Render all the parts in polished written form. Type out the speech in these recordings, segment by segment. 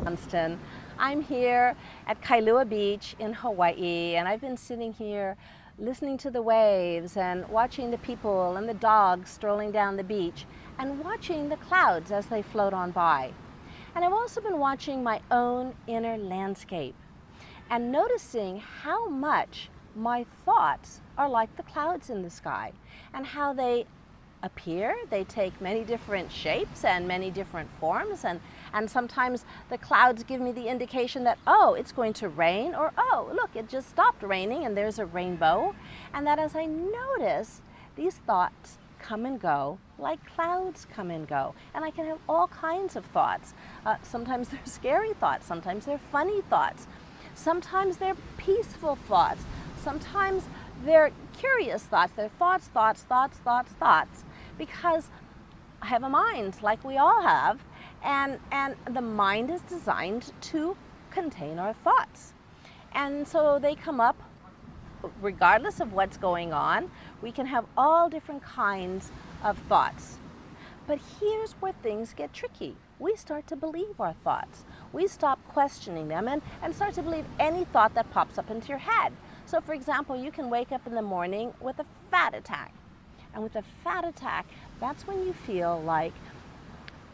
Johnston. I'm here at Kailua Beach in Hawaii, and I've been sitting here listening to the waves and watching the people and the dogs strolling down the beach and watching the clouds as they float on by. And I've also been watching my own inner landscape and noticing how much my thoughts are like the clouds in the sky and how they appear. They take many different shapes and many different forms, and sometimes the clouds give me the indication that, oh, it's going to rain, or oh, look, it just stopped raining and there's a rainbow. And that as I notice, these thoughts come and go like clouds come and go. And I can have all kinds of thoughts. Sometimes they're scary thoughts, sometimes they're funny thoughts, sometimes they're peaceful thoughts, sometimes they're curious thoughts. They're thoughts, because I have a mind like we all have, and the mind is designed to contain our thoughts. And so they come up regardless of what's going on. We can have all different kinds of thoughts. But here's where things get tricky. We start to believe our thoughts. We stop questioning them and start to believe any thought that pops up into your head. So for example, you can wake up in the morning with a fat attack. And with a fat attack, that's when you feel like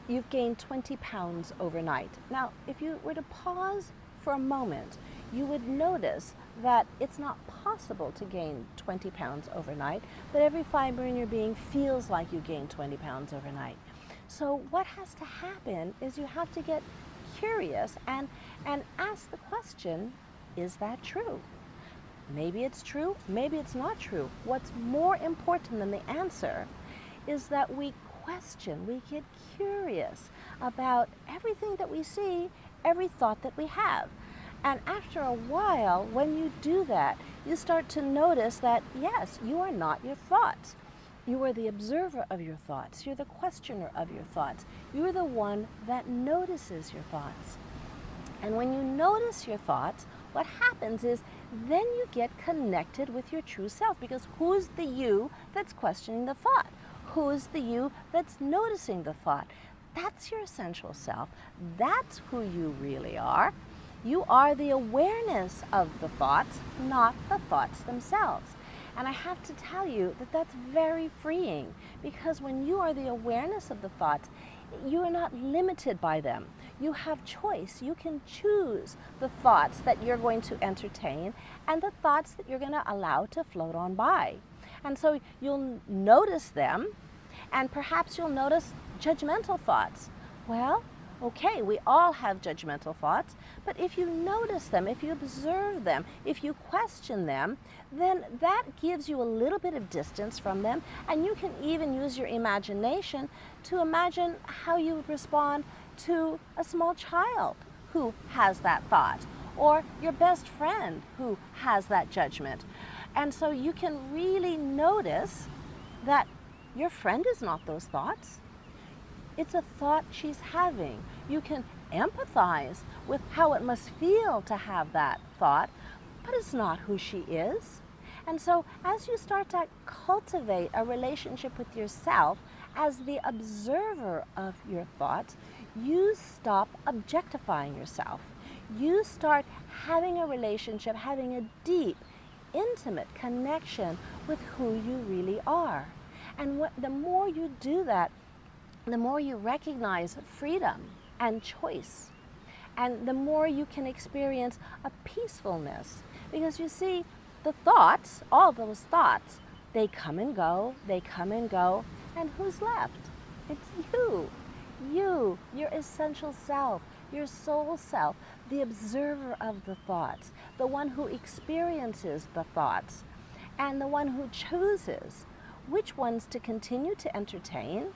you've gained 20 pounds overnight. Now, if you were to pause for a moment, you would notice that it's not possible to gain 20 pounds overnight, but every fiber in your being feels like you gained 20 pounds overnight. So what has to happen is you have to get curious and ask the question, is that true? Maybe it's true, maybe it's not true. What's more important than the answer is that we question, we get curious about everything that we see, every thought that we have. And after a while, when you do that, you start to notice that, yes, you are not your thoughts. You are the observer of your thoughts. You're the questioner of your thoughts. You're the one that notices your thoughts. And when you notice your thoughts, what happens is then you get connected with your true self, because who's the you that's questioning the thought? Who's the you that's noticing the thought? That's your essential self. That's who you really are. You are the awareness of the thoughts, not the thoughts themselves. And I have to tell you that that's very freeing, because when you are the awareness of the thoughts, you are not limited by them. You have choice. You can choose the thoughts that you're going to entertain and the thoughts that you're going to allow to float on by. And so you'll notice them, and perhaps you'll notice judgmental thoughts. Well, okay, we all have judgmental thoughts, but if you notice them, if you observe them, if you question them, then that gives you a little bit of distance from them, and you can even use your imagination to imagine how you would respond to a small child who has that thought, or your best friend who has that judgment. And so you can really notice that your friend is not those thoughts. It's a thought she's having. You can empathize with how it must feel to have that thought, but it's not who she is. And so as you start to cultivate a relationship with yourself as the observer of your thoughts, you stop objectifying yourself. You start having a relationship, having a deep, intimate connection with who you really are. And the more you do that, the more you recognize freedom and choice, and the more you can experience a peacefulness. Because you see, the thoughts, all those thoughts, they come and go, and who's left? It's you. You, your essential self, your soul self, the observer of the thoughts, the one who experiences the thoughts, and the one who chooses which ones to continue to entertain,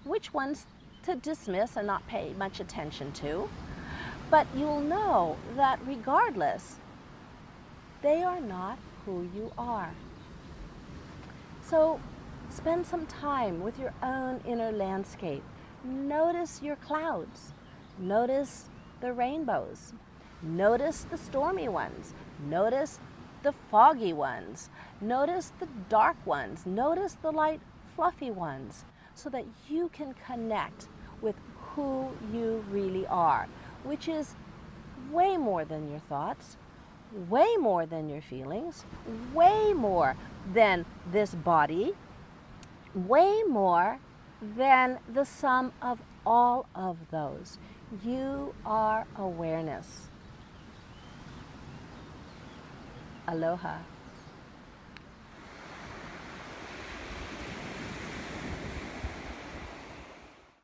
which ones to dismiss and not pay much attention to. But you'll know that regardless, they are not who you are. So spend some time with your own inner landscape. Notice your clouds. Notice the rainbows. Notice the stormy ones. Notice the foggy ones. Notice the dark ones. Notice the light, fluffy ones, so that you can connect with who you really are, which is way more than your thoughts, way more than your feelings, way more than this body, way more than the sum of all of those. You are awareness. Aloha.